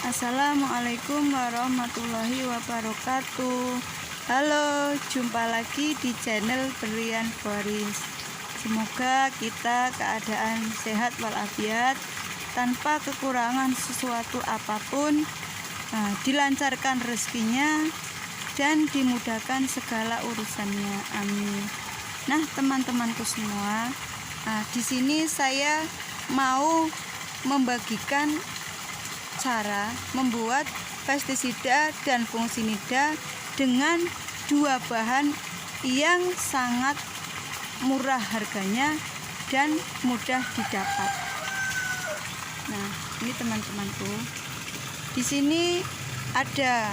Assalamualaikum warahmatullahi wabarakatuh. Halo, jumpa lagi di channel Berlian Boris. Semoga kita keadaan sehat walafiat, tanpa kekurangan sesuatu apapun, dilancarkan rezekinya dan dimudahkan segala urusannya. Amin. Nah, teman-temanku semua, di sini saya mau membagikan cara membuat pestisida dan fungsinida dengan dua bahan yang sangat murah harganya dan mudah didapat. Nah, ini teman-temanku, di sini ada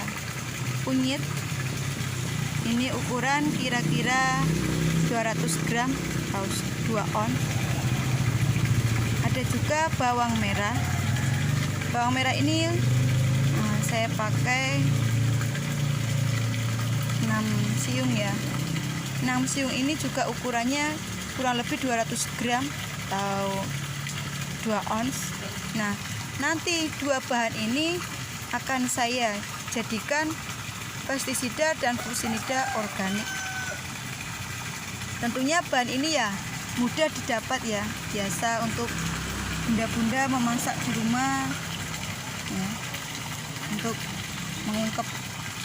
kunyit. Ini ukuran kira-kira 200 gram atau 2 on. Ada juga bawang merah. Bawang merah ini saya pakai 6 siung ya. 6 siung ini juga ukurannya kurang lebih 200 gram atau 2 ons. Nah, nanti dua bahan ini akan saya jadikan pestisida dan fungsinida organik. Tentunya bahan ini ya mudah didapat ya, biasa untuk bunda-bunda memasak di rumah ya, untuk mengungkep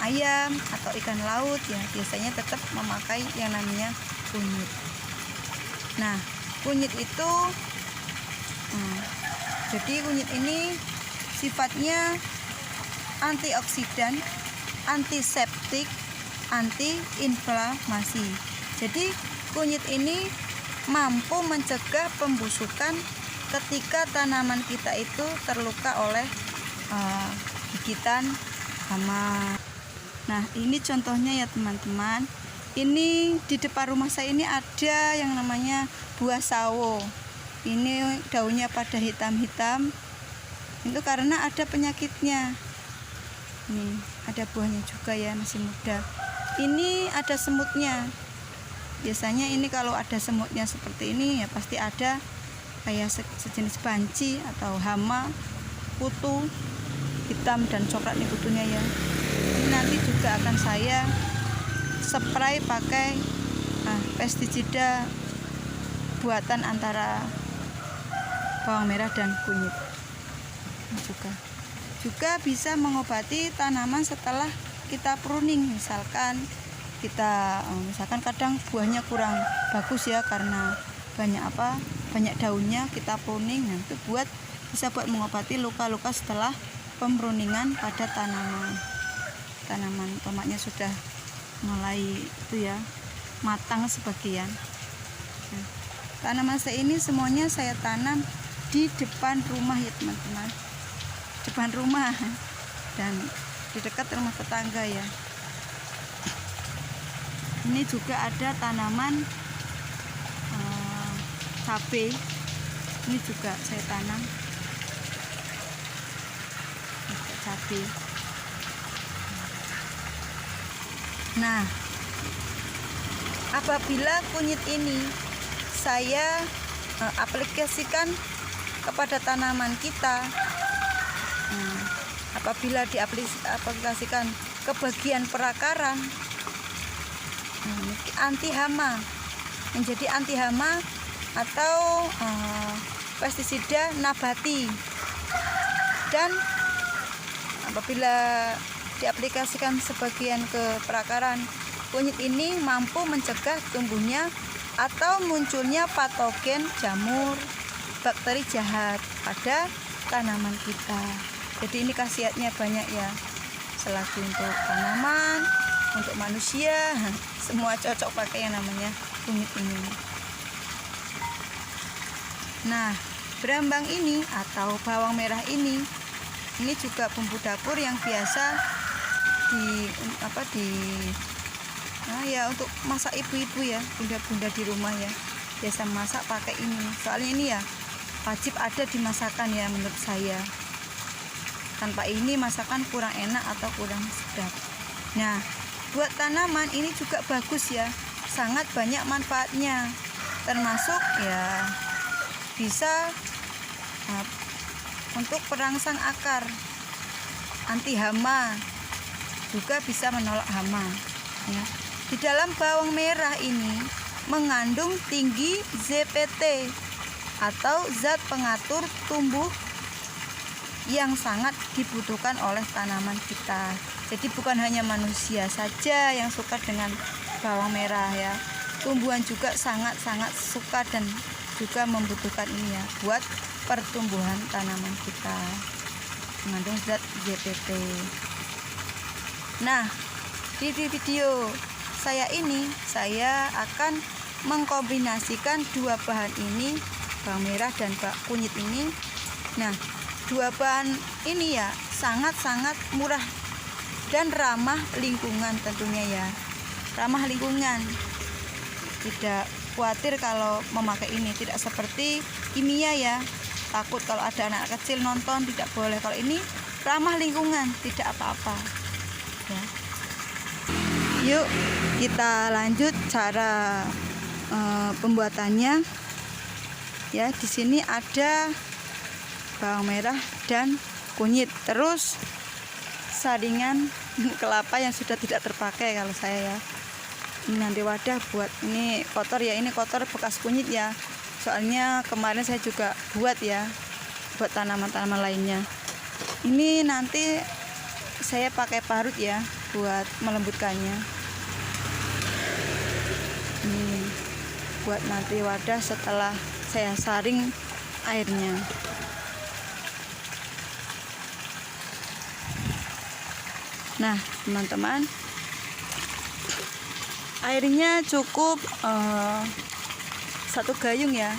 ayam atau ikan laut ya, biasanya tetap memakai yang namanya kunyit. Nah, kunyit itu jadi kunyit ini sifatnya antioksidan, antiseptik, antiinflamasi. Jadi kunyit ini mampu mencegah pembusukan ketika tanaman kita itu terluka oleh gigitan hama. Nah, ini contohnya ya teman-teman. Ini di depan rumah saya ini ada yang namanya buah sawo. Ini daunnya pada hitam-hitam. Itu karena ada penyakitnya. Nih, ada buahnya juga ya, masih muda. Ini ada semutnya. Biasanya ini kalau ada semutnya seperti ini ya pasti ada kayak sejenis banci atau hama, kutu hitam dan coklat nih kutunya ya. Ini nanti juga akan saya spray pakai pestisida buatan antara bawang merah dan kunyit. Ini juga bisa mengobati tanaman setelah kita pruning. Misalkan kadang buahnya kurang bagus ya karena banyak daunnya, kita pruning. Nah, itu bisa buat mengobati luka-luka setelah pemruningan pada tanaman tomatnya sudah mulai itu ya matang sebagian. Nah, tanaman saya ini semuanya saya tanam di depan rumah ya teman-teman, depan rumah dan di dekat rumah tetangga ya. Ini juga ada tanaman cabai, ini juga saya tanam cabai. Nah, apabila kunyit ini saya aplikasikan kepada tanaman kita, apabila diaplikasikan ke bagian perakaran, anti hama, menjadi anti hama atau pestisida nabati. Dan apabila diaplikasikan sebagian ke perakaran, kunyit ini mampu mencegah tumbuhnya atau munculnya patogen jamur, bakteri jahat pada tanaman kita. Jadi ini khasiatnya banyak ya, selagi untuk tanaman, untuk manusia, semua cocok pakai yang namanya kunyit ini. Nah, berambang ini atau bawang merah ini juga bumbu dapur yang biasa untuk masak ibu-ibu ya, bunda-bunda di rumah ya, biasa masak pakai ini. Soalnya ini ya wajib ada di masakan ya menurut saya. Tanpa ini masakan kurang enak atau kurang sedap. Nah, buat tanaman ini juga bagus ya, sangat banyak manfaatnya, termasuk ya bisa untuk perangsang akar. anti hama, juga bisa menolak hama ya. Di dalam bawang merah ini mengandung tinggi ZPT atau zat pengatur tumbuh yang sangat dibutuhkan oleh tanaman kita. Jadi bukan hanya manusia saja yang suka dengan bawang merah ya, tumbuhan juga sangat-sangat suka dan juga membutuhkan ini ya buat pertumbuhan tanaman kita, mengandung zat ZPT. Nah, di video saya ini saya akan mengkombinasikan dua bahan ini, bawang merah dan kunyit ini. Nah, dua bahan ini ya sangat-sangat murah dan ramah lingkungan tentunya ya, ramah lingkungan. Tidak khawatir kalau memakai ini, tidak seperti kimia ya, takut kalau ada anak kecil nonton, tidak boleh. Kalau ini ramah lingkungan, tidak apa-apa ya. Yuk kita lanjut cara pembuatannya ya. Di sini ada bawang merah dan kunyit, terus saringan kelapa yang sudah tidak terpakai kalau saya ya. Ini nanti wadah buat, ini kotor ya, ini kotor bekas kunyit ya, soalnya kemarin saya juga buat ya, buat tanaman-tanaman lainnya. Ini nanti saya pakai parut ya buat melembutkannya. Ini buat nanti wadah setelah saya saring airnya. Nah teman-teman, airnya cukup 1 gayung ya.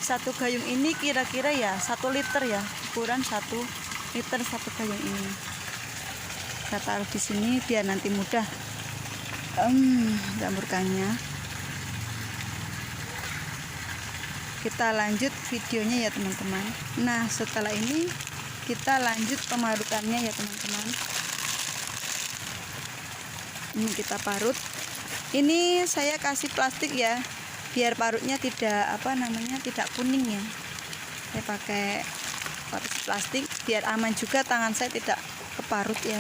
1 gayung ini kira-kira ya 1 liter ya, ukuran 1 liter 1 gayung ini. Kita taruh di sini biar nanti mudah campurkannya. Kita lanjut videonya ya teman-teman. Nah setelah ini kita lanjut pemarutannya ya teman-teman. Ini kita parut. Ini saya kasih plastik ya, biar parutnya tidak tidak kuning ya. Saya pakai plastik biar aman juga, tangan saya tidak keparut ya.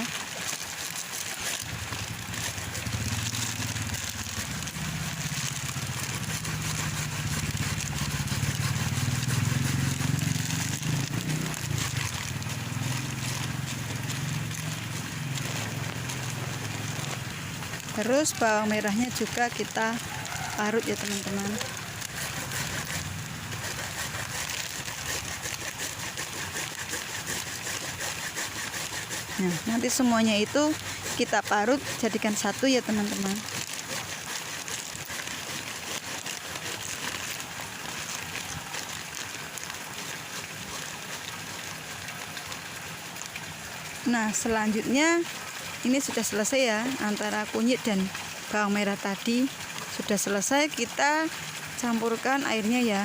Terus bawang merahnya juga kita parut ya teman-teman. Nah, nanti semuanya itu kita parut jadikan satu ya teman-teman. Nah, selanjutnya ini sudah selesai ya, antara kunyit dan bawang merah tadi sudah selesai. Kita campurkan airnya ya,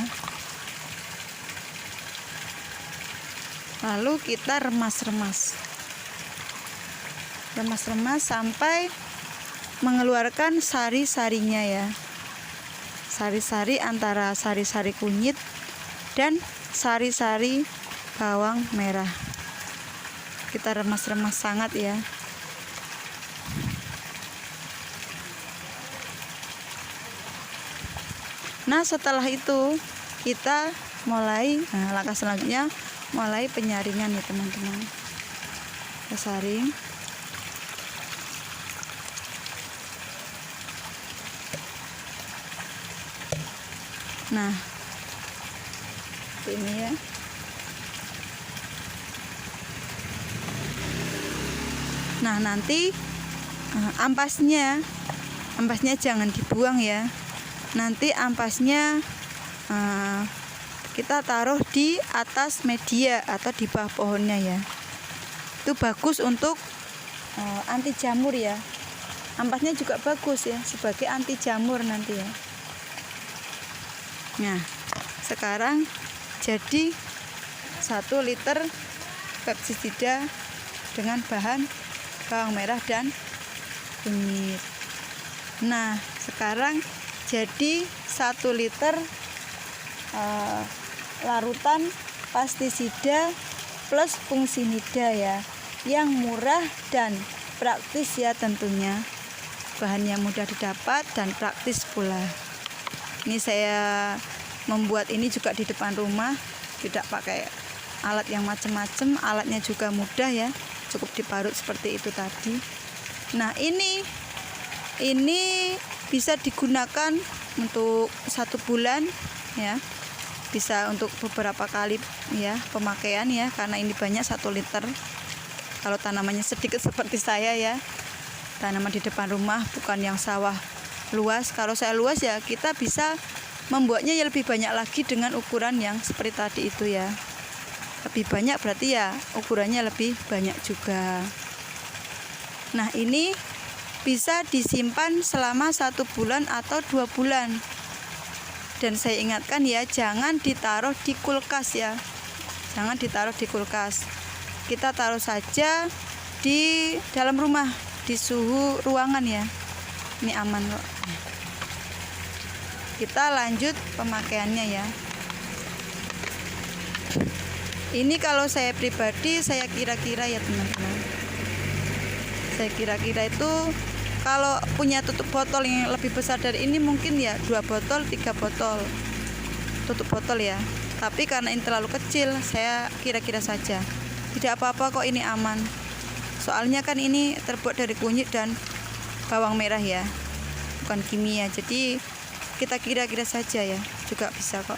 lalu kita remas-remas sampai mengeluarkan sari-sarinya ya, sari-sari antara sari-sari kunyit dan sari-sari bawang merah. Kita remas-remas sangat ya. Nah setelah itu kita mulai langkah selanjutnya mulai penyaringan ya teman-teman. Kita saring. Nah ini ya. Nah nanti ampasnya jangan dibuang ya. Nanti ampasnya kita taruh di atas media atau di bawah pohonnya ya. Itu bagus untuk anti jamur ya. Ampasnya juga bagus ya sebagai anti jamur nanti ya. Nah sekarang jadi 1 liter pestisida dengan bahan bawang merah dan kunyit. Nah sekarang jadi 1 liter larutan pestisida plus fungsinida ya. yang murah dan praktis ya tentunya. Bahan yang mudah didapat dan praktis pula. Ini saya membuat ini juga di depan rumah, tidak pakai alat yang macam-macam, alatnya juga mudah ya, cukup diparut seperti itu tadi. Nah ini bisa digunakan untuk 1 bulan ya, bisa untuk beberapa kali ya pemakaian ya, karena ini banyak 1 liter. Kalau tanamannya sedikit seperti saya ya, tanaman di depan rumah bukan yang sawah luas. Kalau saya luas ya kita bisa membuatnya ya lebih banyak lagi dengan ukuran yang seperti tadi itu ya. Lebih banyak berarti ya ukurannya lebih banyak juga. Nah ini bisa disimpan selama 1 bulan atau 2 bulan. Dan saya ingatkan ya, jangan ditaruh di kulkas ya. Jangan ditaruh di kulkas. Kita taruh saja di dalam rumah, di suhu ruangan ya. Ini aman kok. Kita lanjut pemakaiannya ya. Ini kalau saya pribadi, saya kira-kira ya teman-teman, saya kira-kira itu kalau punya tutup botol yang lebih besar dari ini mungkin ya 2 botol 3 botol tutup botol ya. Tapi karena ini terlalu kecil, saya kira-kira saja. Tidak apa-apa kok, ini aman. Soalnya kan ini terbuat dari kunyit dan bawang merah ya, bukan kimia. Jadi kita kira-kira saja ya, juga bisa kok.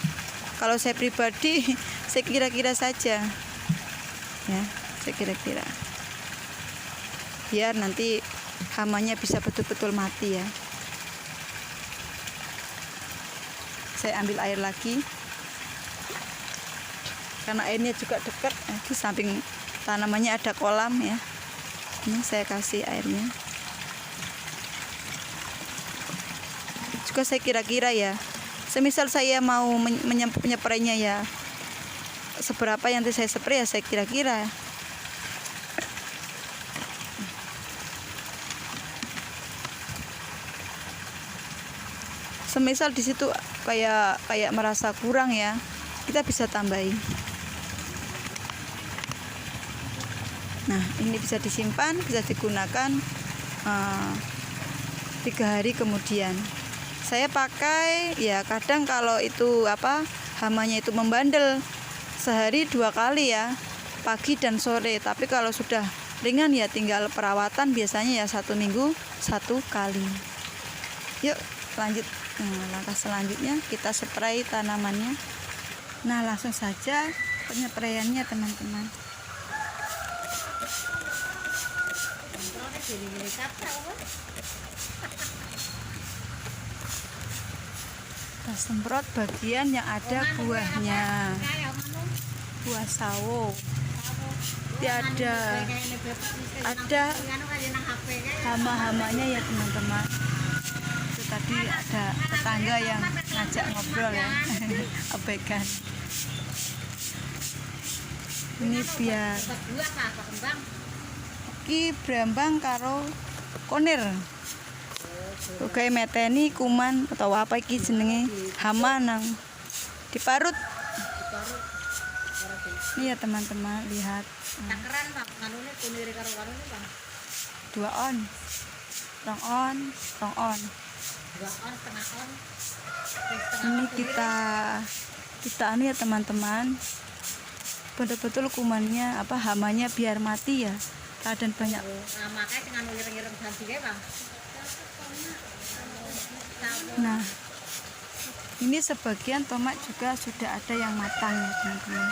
Kalau saya pribadi, saya kira-kira saja ya, saya kira-kira, biar nanti hamanya bisa betul-betul mati ya. Saya ambil air lagi, karena airnya juga dekat. Di samping tanamannya ada kolam ya. Ini saya kasih airnya. Juga saya kira-kira ya, semisal saya mau menyemprainya ya, seberapa yang nanti saya spray ya, saya kira-kira. Semisal di situ kayak merasa kurang ya, kita bisa tambahin. Nah ini bisa disimpan, bisa digunakan 3 hari kemudian. Saya pakai ya, kadang kalau itu hamanya itu membandel, sehari 2 kali ya, pagi dan sore. Tapi kalau sudah ringan ya tinggal perawatan, biasanya ya 1 minggu 1 kali. Yuk lanjut. Langkah selanjutnya kita spray tanamannya. Nah langsung saja penyepraiannya teman-teman. Kita semprot bagian yang ada buahnya, buah sawo. Ada hama-hamanya ya teman-teman. Itu tadi ada tetangga yang ngajak ngobrol ya. Abaikan. Ini biar iki brambang karo konir. Oke, meteni kuman atau apa iki jenenge, hama nang diparut. Ini ya teman-teman, lihat. Takaran Bang, nganune kunire karo kanune Bang. 2 on. 2 on. 2 on, setengah on. Ini kita anu ya teman-teman. Betul-betul kumannya hamanya biar mati ya. Dan banyak. Nah, makanya sing anu ireng-ireng sambine Bang. Nah, ini sebagian tomat juga sudah ada yang matang ya teman-teman.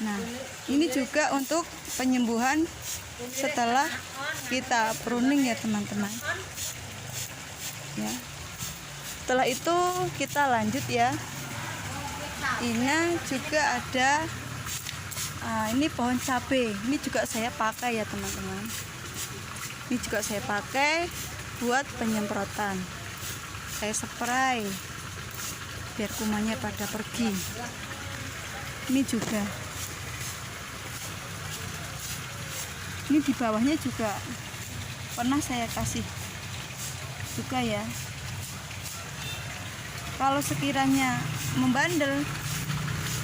Nah, ini juga untuk penyembuhan setelah kita pruning ya teman-teman. Ya. Setelah itu kita lanjut ya. Ini juga ada ini pohon cabai. Ini juga saya pakai ya teman-teman. Ini juga saya pakai buat penyemprotan. Saya spray biar kumannya pada pergi. Ini juga. Ini di bawahnya juga pernah saya kasih juga ya. Kalau sekiranya membandel,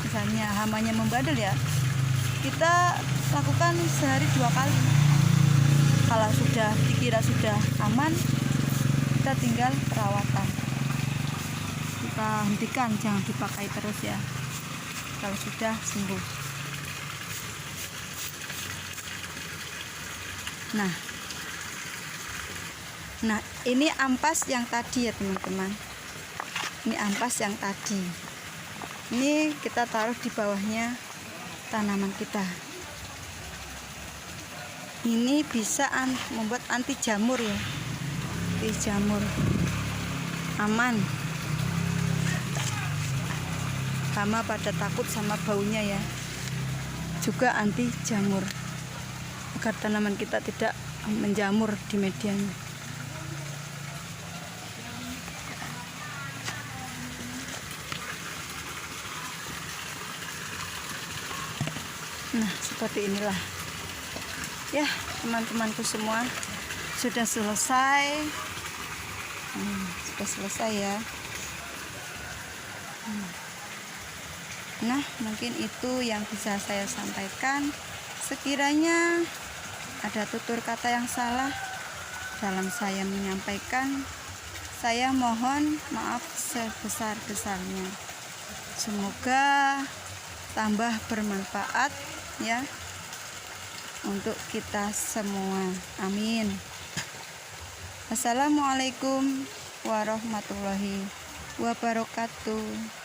misalnya hamanya membandel ya, kita lakukan sehari 2 kali. Kalau sudah dikira sudah aman, kita tinggal perawatan. Kita hentikan, jangan dipakai terus ya kalau sudah sembuh. Nah ini ampas yang tadi ya teman-teman. Ini ampas yang tadi. Ini kita taruh di bawahnya tanaman kita. Ini bisa membuat anti jamur ya. Anti jamur. Aman. Hama pada takut sama baunya ya. Juga anti jamur. Agar tanaman kita tidak menjamur di medianya. Nah, seperti inilah. Ya, teman-temanku semua sudah selesai. Sudah selesai ya. Nah, mungkin itu yang bisa saya sampaikan. Sekiranya ada tutur kata yang salah dalam saya menyampaikan, saya mohon maaf sebesar-besarnya. Semoga tambah bermanfaat ya untuk kita semua. Amin. Assalamualaikum warahmatullahi wabarakatuh.